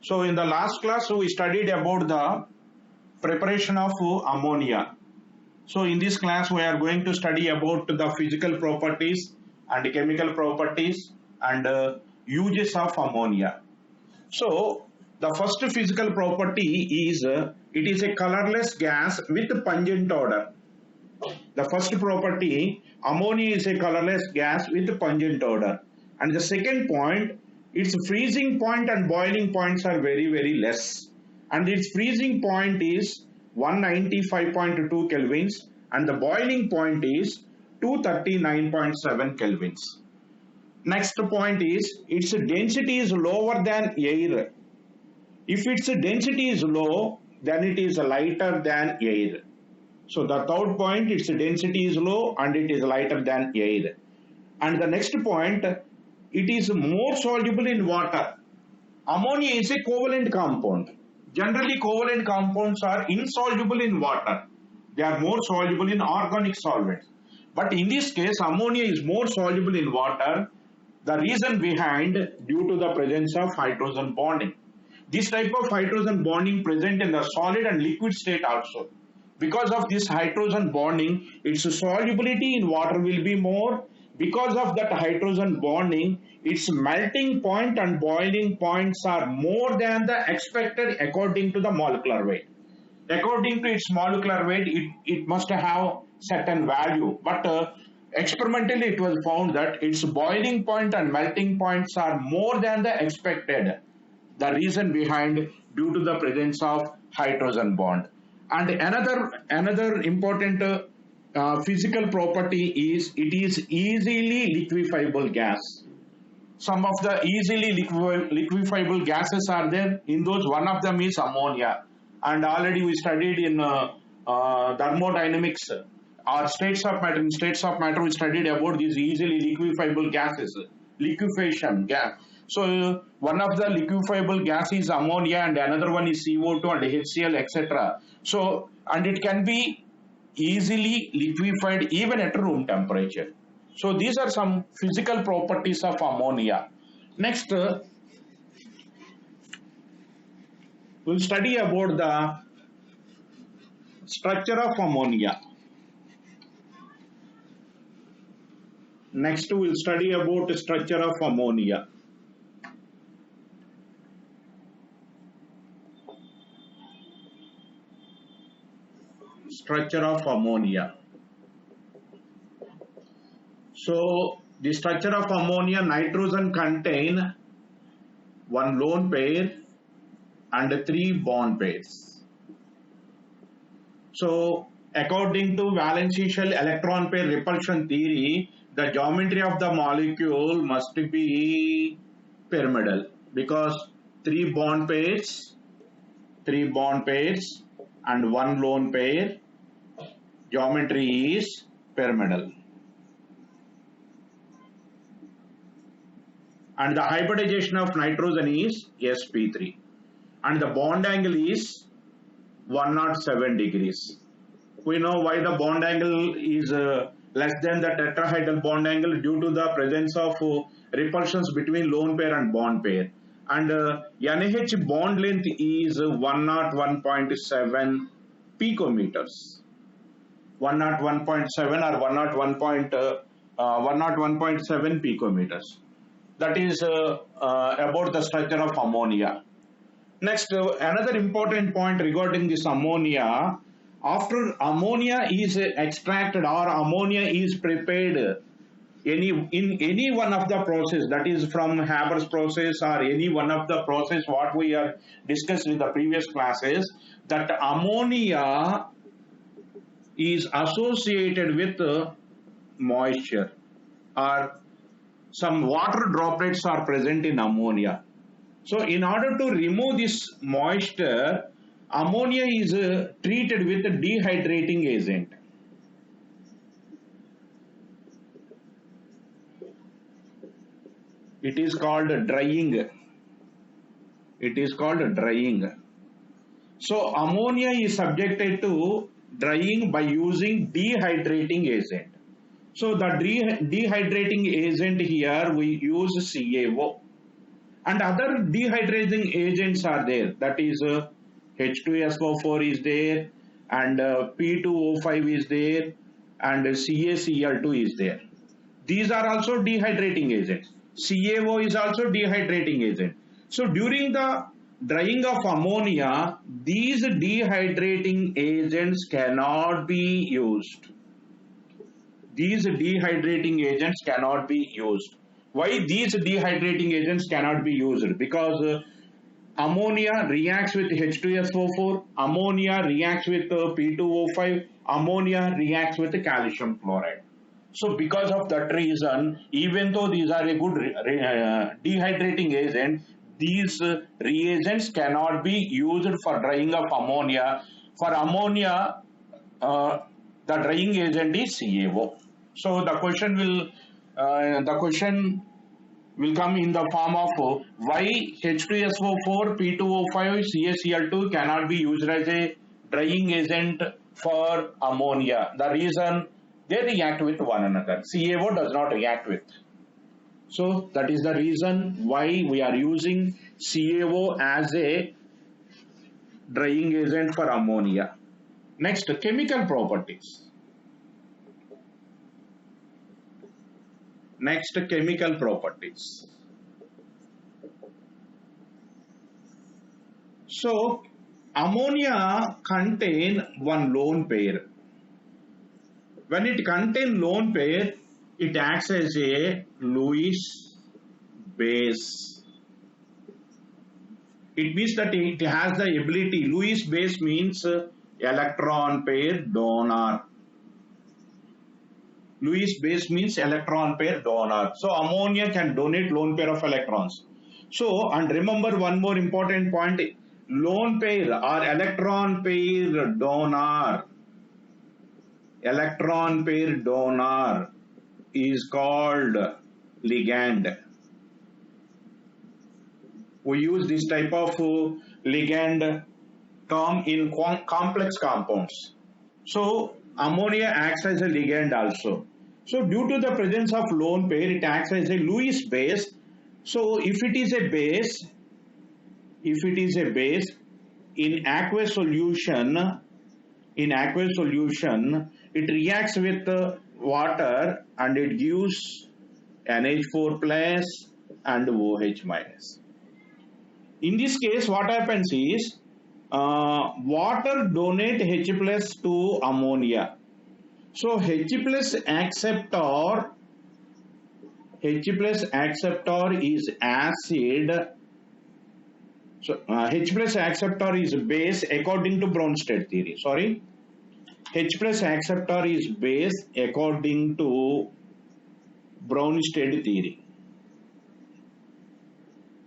So in the last class we studied about the preparation of ammonia. So in this class we are going to study about the physical properties and chemical properties and uses of ammonia. So the first physical property is it is a colorless gas with pungent odor. The first property, ammonia is a colorless gas with pungent odor. And the second point, its freezing point and boiling points are very less. And its freezing point is 195.2 kelvins and the boiling point is 239.7 kelvins. Next point is its density is lower than air. If its density is low, then it is lighter than air. So the third point, its density is low and it is lighter than air. And the next point, it is more soluble in water. Ammonia is a covalent compound. Generally, covalent compounds are insoluble in water. They are more soluble in organic solvents. But in this case, ammonia is more soluble in water. The reason behind, due to the presence of hydrogen bonding. This type of hydrogen bonding present in the solid and liquid state also. Because of this hydrogen bonding, its solubility in water will be more. Because of that hydrogen bonding, its melting point and boiling points are more than the expected according to the molecular weight. According to its molecular weight, it must have certain value. But experimentally it was found that its boiling point and melting points are more than the expected. The reason behind due to the presence of hydrogen bond. And another important physical property is it is easily liquefiable gas. Some of the easily liquefiable gases are there. In those, one of them is ammonia. And already we studied in thermodynamics or states of matter. In states of matter, we studied about these easily liquefiable gases, liquefaction gas. So one of the liquefiable gas is ammonia and another one is CO2 and HCl, etc. So, and it can be easily liquefied even at room temperature. So these are some physical properties of ammonia. Next, we'll study about the structure of ammonia. Next, we'll study about the structure of ammonia. Structure of ammonia. So the structure of ammonia, nitrogen contain one lone pair and three bond pairs. So according to valence shell electron pair repulsion theory, the geometry of the molecule must be pyramidal because three bond pairs and one lone pair. Geometry is pyramidal. And the hybridization of nitrogen is sp3. And the bond angle is 107 degrees. We know why the bond angle is less than the tetrahedral bond angle due to the presence of repulsions between lone pair and bond pair. And NaH bond length is 101.7 picometers. 101.7 or 101.7 picometers. That is about the structure of ammonia. Next, another important point regarding this ammonia. After ammonia is extracted or ammonia is prepared in any one of the process, that is from Haber's process or any one of the process what we are discussed in the previous classes, that ammonia is associated with moisture or some water droplets are present in ammonia. So in order to remove this moisture, ammonia is treated with a dehydrating agent. It is called drying. So ammonia is subjected to drying by using dehydrating agent. So the dehydrating agent here we use CaO. And other dehydrating agents are there. That is H2SO4 is there, and P2O5 is there, and CaCl2 is there. These are also dehydrating agents. CaO is also dehydrating agent. So during the drying of ammonia, these dehydrating agents cannot be used. These dehydrating agents cannot be used. Why these dehydrating agents cannot be used? Because ammonia reacts with H2SO4, ammonia reacts with P2O5, ammonia reacts with calcium chloride. So because of that reason, even though these are a good dehydrating agent, these reagents cannot be used for drying of ammonia. For ammonia, the drying agent is CaO. So the question will come in the form of why H2SO4, P2O5, CaCl2 cannot be used as a drying agent for ammonia. The reason, they react with one another. CaO does not react with. So that is the reason why we are using CaO as a drying agent for ammonia. Next, chemical properties. Next, chemical properties. So ammonia contains one lone pair. When it contains lone pair, it acts as a Lewis base. It means that it has the ability, Lewis base means electron pair donor. Lewis base means electron pair donor. So ammonia can donate lone pair of electrons. So, and remember one more important point, lone pair or electron pair donor. Electron pair donor is called ligand. We use this type of ligand term in complex compounds. So ammonia acts as a ligand also. So due to the presence of lone pair, it acts as a Lewis base. So if it is a base in aqueous solution, it reacts with water and it gives NH4 plus and OH minus. In this case, what happens is water donate H plus to ammonia. So H plus acceptor is acid. So H plus acceptor is base according to Bronsted theory. Sorry. H plus acceptor is base according to Bronsted theory.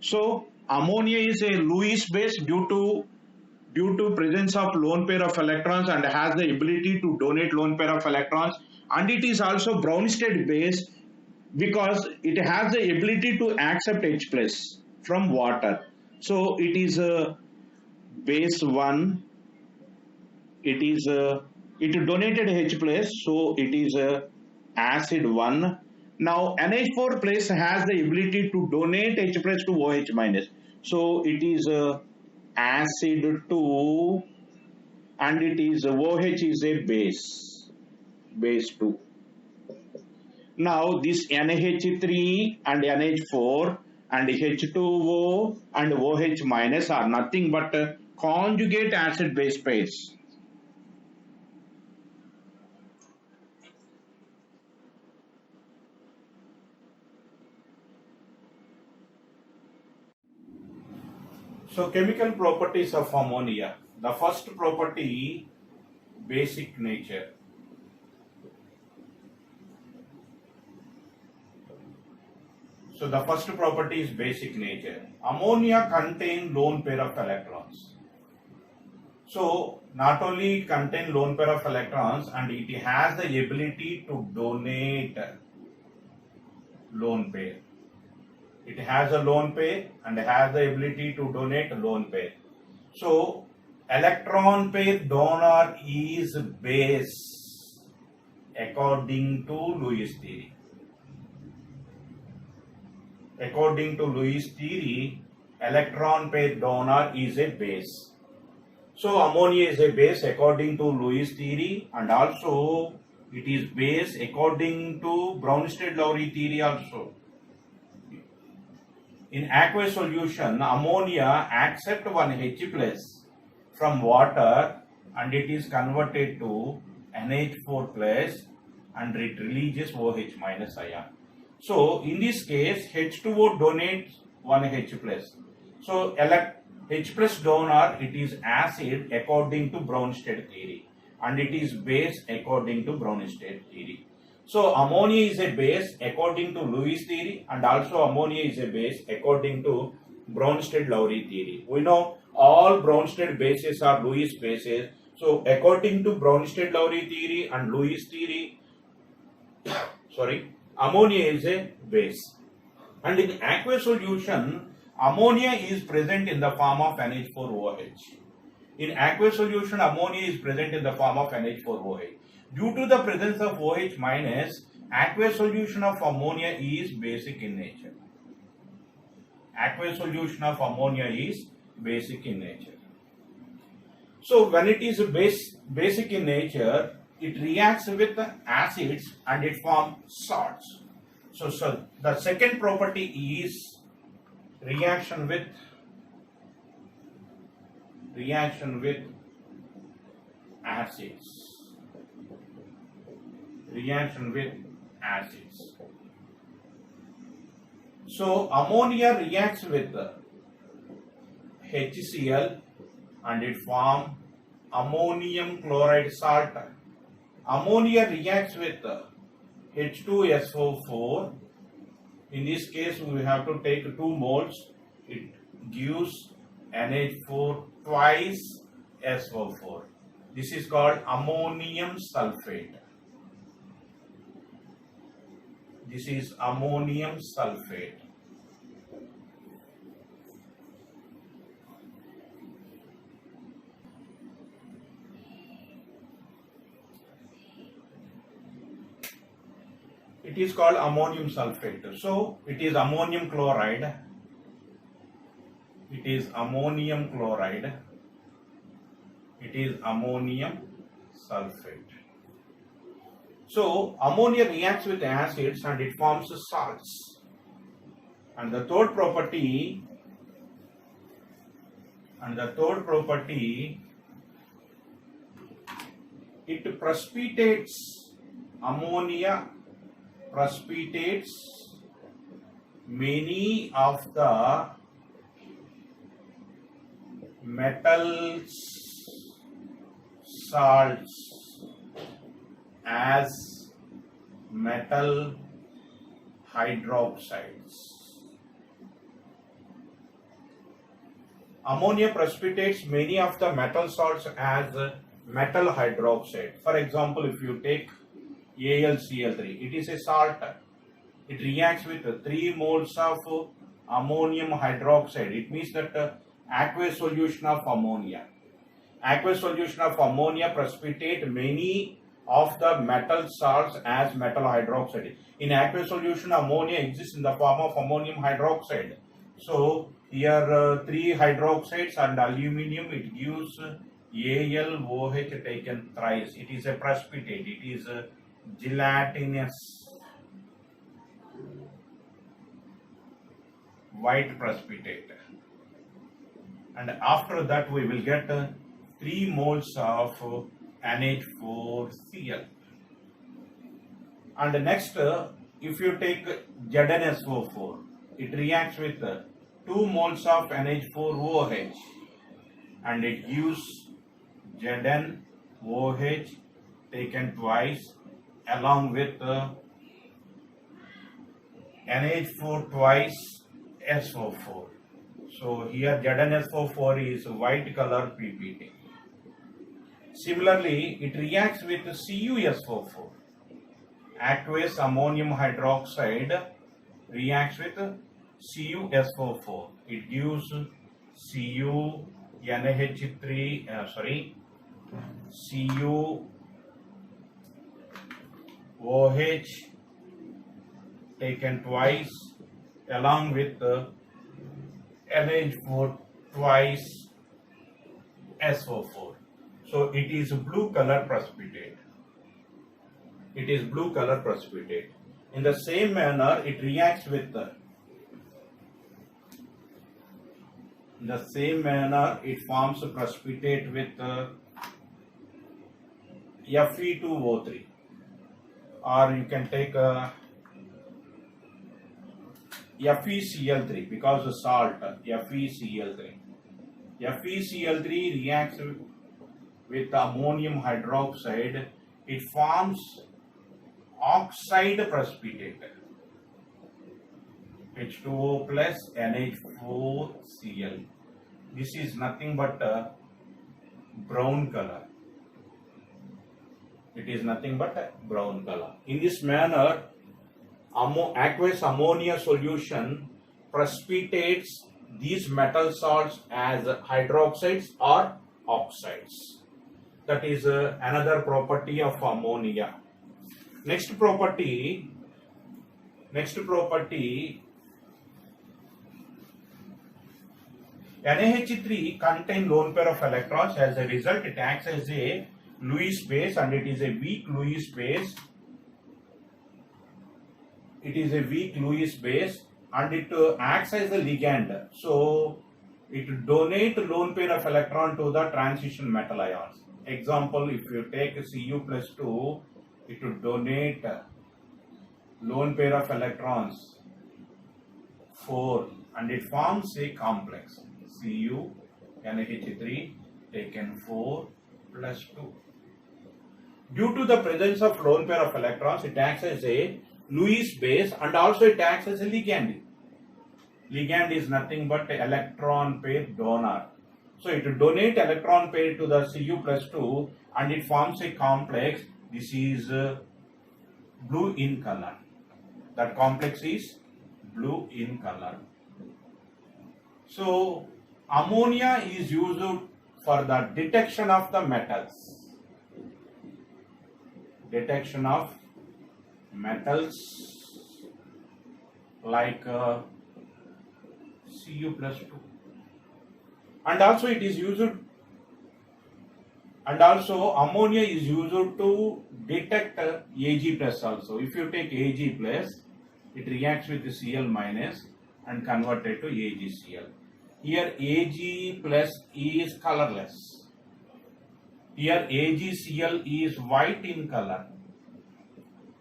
So ammonia is a Lewis base due to presence of lone pair of electrons and has the ability to donate lone pair of electrons, and it is also Bronsted base because it has the ability to accept H plus from water. So it is a base 1. It donated H plus, so it is a acid 1. Now NH4 plus has the ability to donate H plus to OH minus, so it is a acid 2, and it is OH is a base 2. Now this NH3 and NH4 and H2O and OH minus are nothing but conjugate acid base pairs. So chemical properties of ammonia. The first property, basic nature. So the first property is basic nature. Ammonia contains lone pair of electrons. So not only it contains lone pair of electrons, and it has the ability to donate lone pair. It has a lone pair and has the ability to donate lone pair. So electron pair donor is base according to Lewis theory. according to Lewis theory, electron pair donor is a base. So ammonia is a base according to Lewis theory, and also it is base according to Bronsted-Lowry theory also. In aqueous solution, ammonia accepts one H plus from water and it is converted to NH4 plus and it releases OH minus ion. So in this case, H2O donates one H plus. So H plus donor, it is acid according to Bronsted theory and it is base according to Bronsted theory. So ammonia is a base according to Lewis theory and also ammonia is a base according to Bronsted-Lowry theory. We know all Bronsted bases are Lewis bases. So according to Bronsted-Lowry theory and Lewis theory, ammonia is a base. And in aqueous solution, ammonia is present in the form of NH4OH. In aqueous solution, ammonia is present in the form of NH4OH. Due to the presence of OH minus, aqueous solution of ammonia is basic in nature. Aqueous solution of ammonia is basic in nature. So when it is basic in nature, it reacts with acids and it forms salts. So the second property is reaction with acids. Reaction with acids. So ammonia reacts with HCl and it forms ammonium chloride salt. Ammonia reacts with H2SO4. In this case, we have to take 2 moles. It gives NH4 twice SO4. This is called ammonium sulfate. This is ammonium sulfate. It is called ammonium sulfate. So it is ammonium chloride. It is ammonium chloride. It is ammonium sulfate. So ammonia reacts with acids and it forms salts. And the third property, it precipitates, ammonia precipitates many of the metals salts as metal hydroxides. Ammonia precipitates many of the metal salts as metal hydroxide. For example, if you take AlCl3, it is a salt. It reacts with 3 moles of ammonium hydroxide. It means that aqueous solution of ammonia. Aqueous solution of ammonia precipitate many of the metal salts as metal hydroxide. In aqueous solution, ammonia exists in the form of ammonium hydroxide. So here 3 hydroxides and aluminium, it gives AlOH taken thrice. It is a precipitate. It is a gelatinous white precipitate. And after that we will get 3 moles of NH4Cl. And next, if you take ZnSO4, it reacts with 2 moles of NH4OH and it gives ZnOH taken twice along with NH4 twice SO4. So here ZnSO4 is white color PPT. Similarly, it reacts with CuSO4. Aqueous ammonium hydroxide reacts with CuSO4. It gives CuOH taken twice along with NH4 twice SO4. So it is blue color precipitate. It is blue color precipitate. In the same manner, it reacts with in the same manner it forms a precipitate with Fe2O3, or you can take FeCl3 because the salt FeCl3. FeCl3 reacts with ammonium hydroxide. It forms oxide precipitate, H2O plus NH4Cl. This is nothing but brown color. It is nothing but brown color. In this manner, aqueous ammonia solution precipitates these metal salts as hydroxides or oxides. That is another property of ammonia. Next property, NaH3 contains lone pair of electrons. As a result, it acts as a Lewis base, and it is a weak Lewis base. It is a weak Lewis base, and it acts as a ligand. So it donates lone pair of electron to the transition metal ions. Example, if you take Cu plus 2, it will donate lone pair of electrons 4, and it forms a complex Cu NaH3 taken 4 plus 2. Due to the presence of lone pair of electrons, it acts as a Lewis base, and also it acts as a ligand. Ligand is nothing but electron pair donor. So it will donate electron pair to the Cu plus 2, and it forms a complex. This is blue in color. That complex is blue in color. So ammonia is used for the detection of the metals. Detection of metals like Cu plus 2. And also it is used, and also ammonia is used to detect Ag plus also. If you take Ag plus, it reacts with the Cl minus and converted to AgCl. Here Ag plus is colorless. Here AgCl is white in color.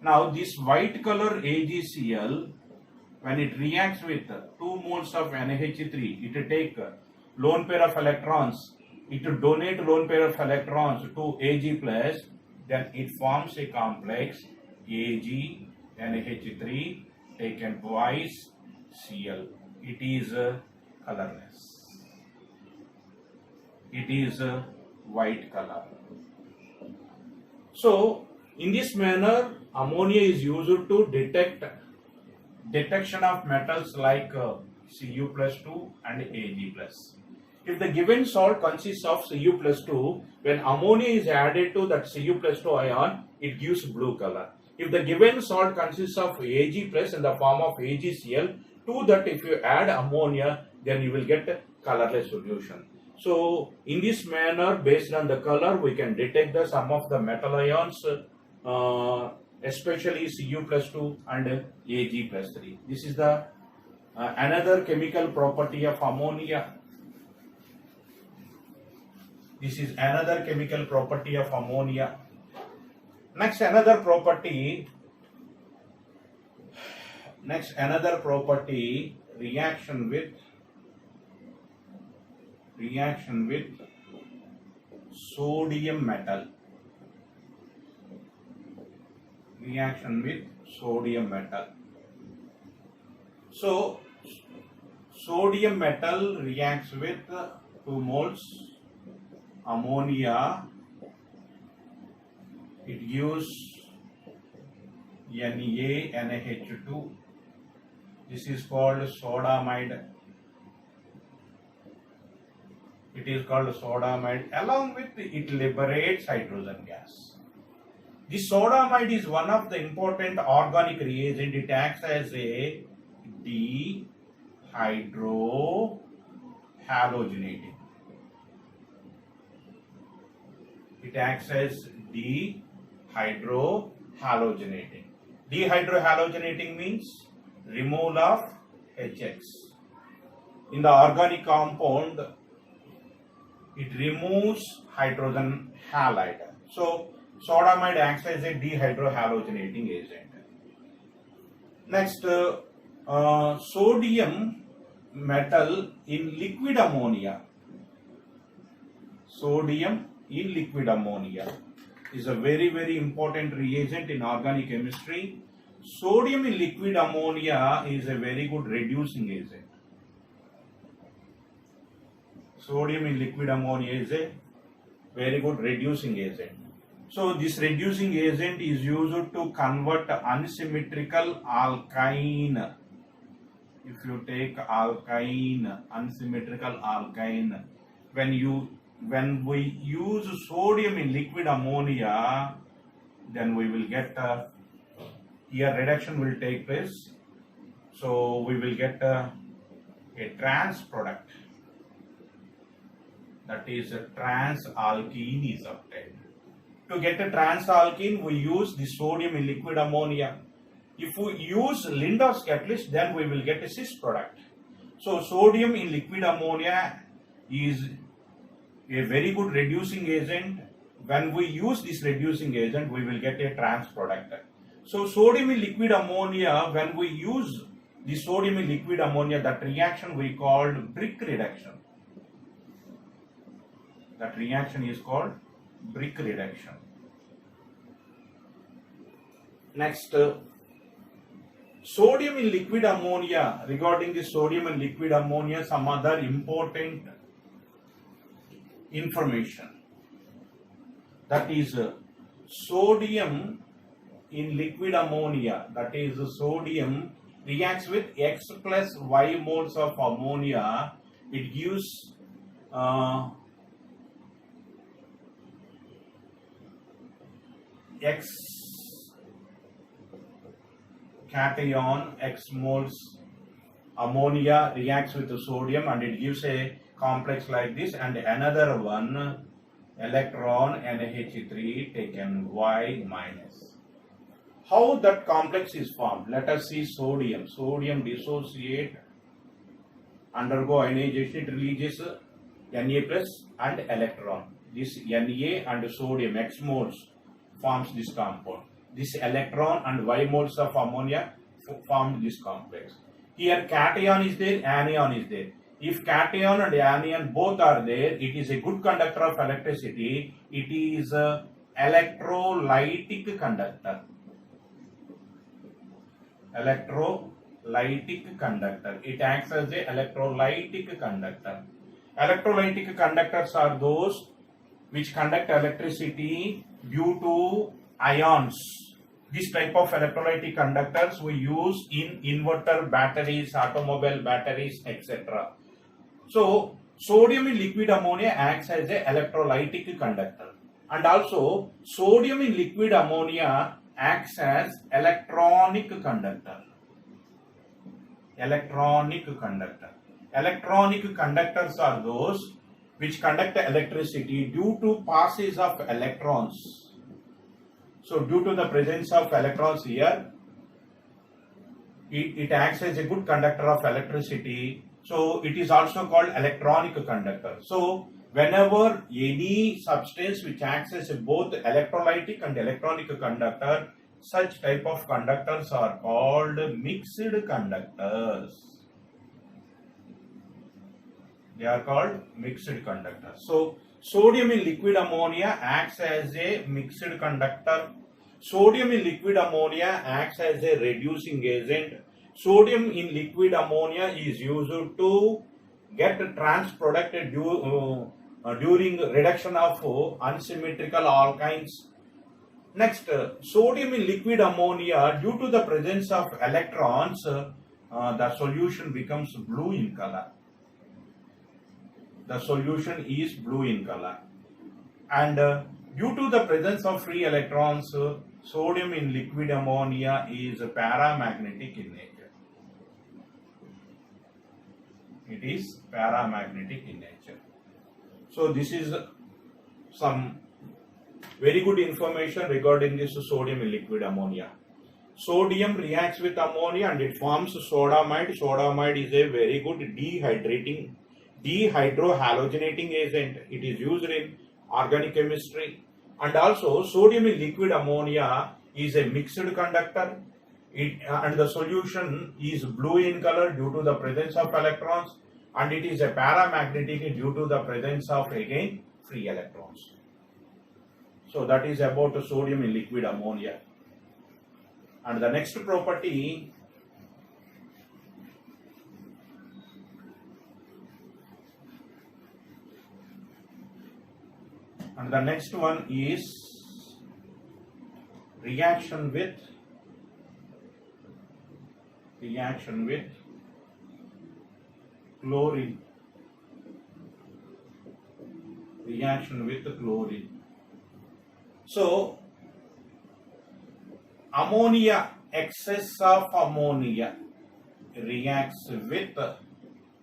Now this white color AgCl, when it reacts with 2 moles of NaH3, it will take lone pair of electrons. It will donate lone pair of electrons to Ag plus, then it forms a complex Ag NaH3 taken twice Cl. It is colorless. It is white color. So in this manner, ammonia is used to detection of metals like Cu plus 2 and Ag plus. If the given salt consists of Cu plus 2, when ammonia is added to that Cu plus 2 ion, it gives blue color. If the given salt consists of Ag plus in the form of AgCl, to that if you add ammonia, then you will get a colorless solution. So in this manner, based on the color, we can detect the sum of the metal ions, especially Cu plus 2 and Ag plus 3. This is the another chemical property of ammonia. This is another chemical property of ammonia. Next, another property, reaction with sodium metal. Reaction with sodium metal. So sodium metal reacts with 2 moles ammonia. It gives NaNH2. This is called sodamide. It is called sodamide. Along with it liberates hydrogen gas. This sodamide is one of the important organic reagent. It acts as a dehydrohalogenating. It acts as dehydrohalogenating. Dehydrohalogenating means removal of HX. In the organic compound, it removes hydrogen halide. So, sodamide acts as a dehydrohalogenating agent. Next, sodium metal in liquid ammonia. Sodium in liquid ammonia is a very important reagent in organic chemistry. Sodium in liquid ammonia is a very good reducing agent. Sodium in liquid ammonia is a very good reducing agent. So this reducing agent is used to convert unsymmetrical alkyne. If you take alkyne, unsymmetrical alkyne, when we use sodium in liquid ammonia, then we will get here reduction will take place. So we will get a trans product, that is a trans alkene is obtained. To get a trans alkene, we use the sodium in liquid ammonia. If we use Lindar's catalyst, then we will get a cis product. So sodium in liquid ammonia is a very good reducing agent. When we use this reducing agent, we will get a trans product. So sodium in liquid ammonia, when we use the sodium in liquid ammonia, that reaction we called brick reduction. That reaction is called brick reduction. Next, sodium in liquid ammonia. Regarding the sodium in liquid ammonia, some other important information. That is sodium in liquid ammonia, that is sodium reacts with X plus Y moles of ammonia. It gives X cation, X moles ammonia reacts with the sodium and it gives a complex like this, and another one electron NH3 taken Y minus. How that complex is formed? Let us see sodium. Sodium dissociate, undergo ionization, it releases Na plus and electron. This Na and sodium X moles forms this compound. This electron and Y moles of ammonia form this complex. Here cation is there, anion is there. If cation and anion both are there, it is a good conductor of electricity. It is a electrolytic conductor. Electrolytic conductor. It acts as a electrolytic conductor. Electrolytic conductors are those which conduct electricity due to ions. This type of electrolytic conductors we use in inverter batteries, automobile batteries, etc. So, sodium in liquid ammonia acts as an electrolytic conductor, and also sodium in liquid ammonia acts as electronic conductor. Electronic conductor. Electronic conductors are those which conduct electricity due to passage of electrons. So, due to the presence of electrons here, it acts as a good conductor of electricity. So, it is also called electronic conductor. So, whenever any substance which acts as both electrolytic and electronic conductor, such type of conductors are called mixed conductors. They are called mixed conductors. So, sodium in liquid ammonia acts as a mixed conductor. Sodium in liquid ammonia acts as a reducing agent. Sodium in liquid ammonia is used to get trans product during reduction of unsymmetrical alkynes. Next, sodium in liquid ammonia, due to the presence of electrons, the solution becomes blue in color. The solution is blue in color. And due to the presence of free electrons, sodium in liquid ammonia is paramagnetic in nature. It is paramagnetic in nature. So this is some very good information regarding this sodium in liquid ammonia. Sodium reacts with ammonia and it forms sodamide. Sodamide is a very good dehydrohalogenating agent. It is used in organic chemistry. And also sodium in liquid ammonia is a mixed conductor. And the solution is blue in color due to the presence of electrons, and it is a paramagnetic due to the presence of again free electrons. So that is about sodium in liquid ammonia. And the next property is reaction with chlorine. So ammonia, excess of ammonia reacts with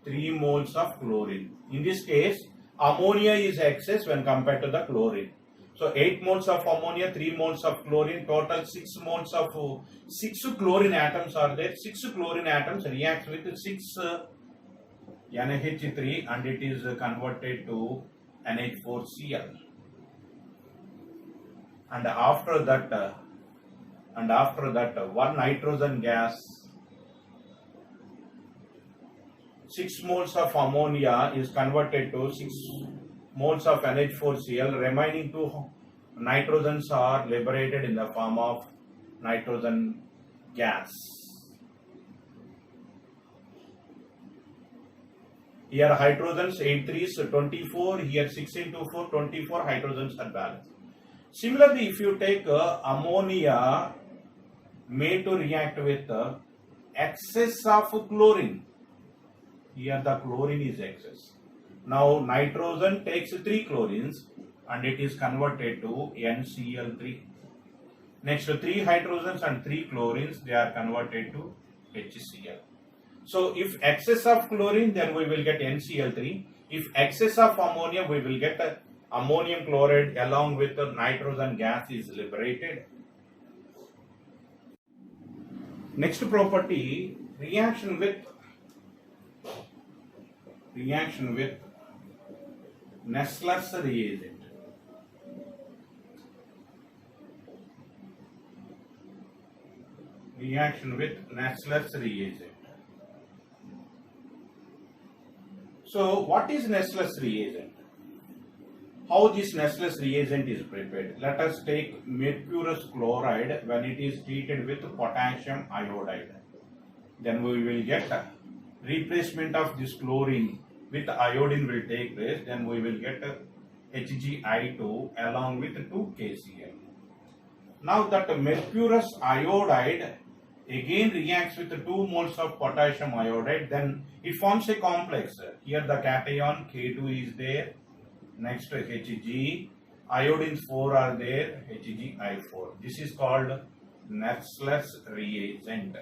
3 moles of chlorine. In this case, ammonia is excess when compared to the chlorine. So 8 moles of ammonia, 3 moles of chlorine, total 6 moles of 6 chlorine atoms are there. 6 chlorine atoms reacts with 6 NH3 and it is converted to NH4Cl. And after that, one nitrogen gas, 6 moles of ammonia is converted to 6 moles of NH4Cl. Remaining 2 nitrogens are liberated in the form of nitrogen gas. Here hydrogens 8 3s 24, here 6 into 4 24 hydrogens are balanced. Similarly, if you take ammonia made to react with excess of chlorine, here the chlorine is excess. Now nitrogen takes 3 chlorines and it is converted to NCl3. Next 3 hydrogens and 3 chlorines, they are converted to HCl. So if excess of chlorine, then we will get NCl3. If excess of ammonia, we will get ammonium chloride along with the nitrogen gas is liberated. Next property, reaction with Nessler's reagent. Reaction with Nessler's reagent. So what is Nessler's reagent? How this Nessler's reagent is prepared? Let us take mercurous chloride when it is treated with potassium iodide. Then we will get replacement of this chlorine with iodine will take place. Then we will get HgI2 along with 2 KCl. Now that mercurous iodide again reacts with 2 moles of potassium iodide, then it forms a complex. Here the cation K2 is there. Next Hg, iodines 4 are there, HgI4. This is called Nessler's reagent.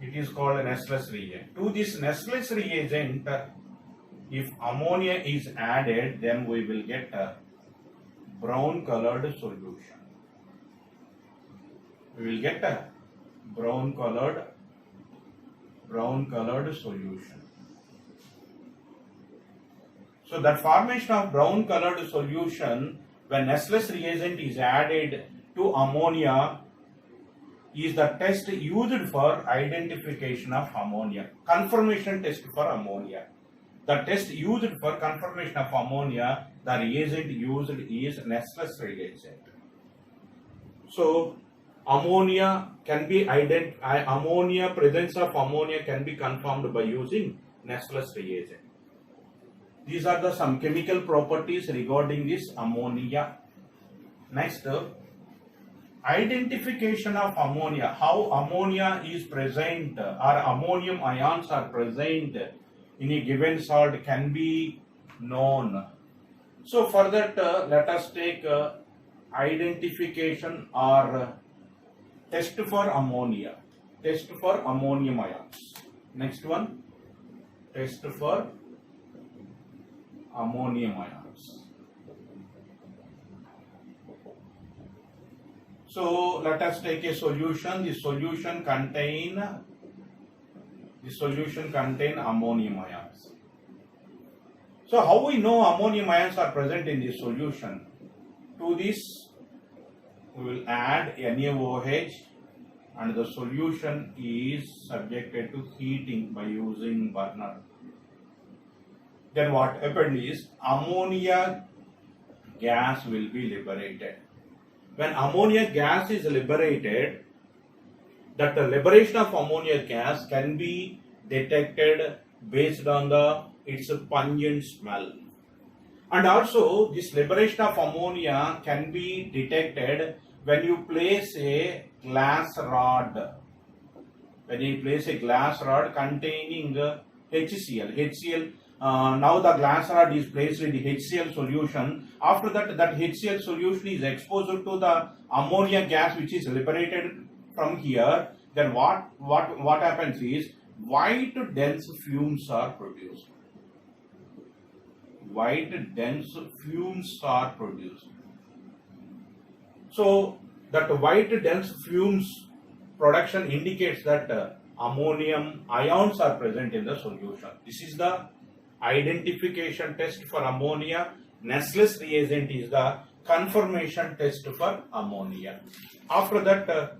It is called a Nessler's reagent. To this Nessler's reagent, if ammonia is added, then we will get a brown colored solution. We will get a brown colored solution. So that formation of brown colored solution when Nessler's reagent is added to ammonia is the test used for identification of ammonia, confirmation test for ammonia. The test used for confirmation of ammonia, the reagent used is Nessler's reagent. So ammonia can be presence of ammonia can be confirmed by using Nessler's reagent. These are some chemical properties regarding this ammonia. Next, identification of ammonia. How ammonia is present or ammonium ions are present in a given salt can be known. So for that, let us take identification or test for ammonia. test for ammonium ions. Next one, test for ammonium ions. So let us take a solution. The solution contain ammonium ions. So how we know ammonium ions are present in this solution? To this we will add NaOH, and the solution is subjected to heating by using burner. Then what happened is ammonia gas will be liberated. When ammonia gas is liberated, that the liberation of ammonia gas can be detected based on its pungent smell. And also this liberation of ammonia can be detected when you place a glass rod. When you place a glass rod containing HCl. Now the glass rod is placed in the HCl solution. After that, that HCl solution is exposed to the ammonia gas which is liberated from here. Then what happens is white dense fumes are produced. White dense fumes are produced. So that white dense fumes production indicates that ammonium ions are present in the solution. This is the identification test for ammonia. Nessler's reagent is the confirmation test for ammonia. After that,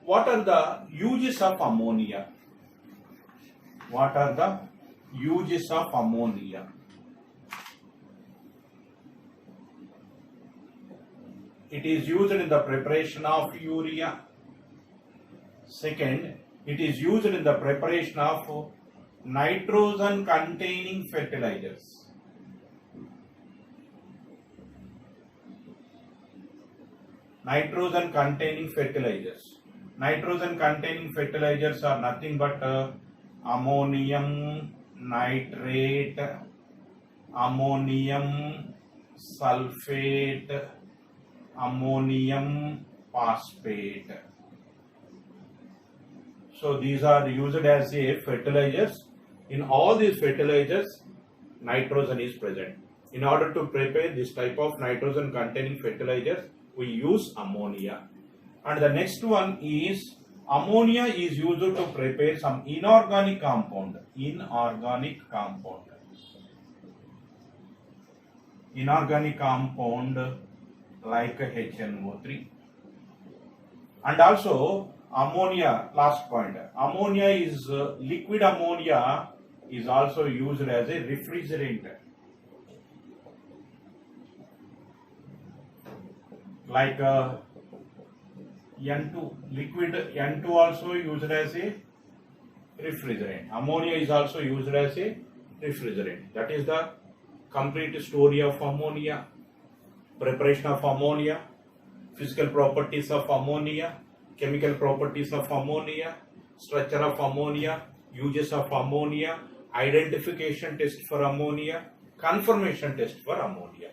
what are the uses of ammonia? What are the uses of ammonia? It is used in the preparation of urea. Second, it is used in the preparation of nitrogen containing fertilizers. Nitrogen containing fertilizers. Nitrogen containing fertilizers are nothing but ammonium nitrate, ammonium sulfate, ammonium phosphate. So these are used as a fertilizers. In all these fertilizers, nitrogen is present. In order to prepare this type of nitrogen containing fertilizers, we use ammonia. And the next one is ammonia is used to prepare some inorganic compound. Inorganic compound like HNO3. And also ammonia, last point, ammonia is liquid ammonia is also used as a refrigerant, like N2, liquid N2 also used as a refrigerant. Ammonia is also used as a refrigerant. That is the complete story of ammonia, preparation of ammonia, physical properties of ammonia, chemical properties of ammonia, structure of ammonia, uses of ammonia, identification test for ammonia, confirmation test for ammonia.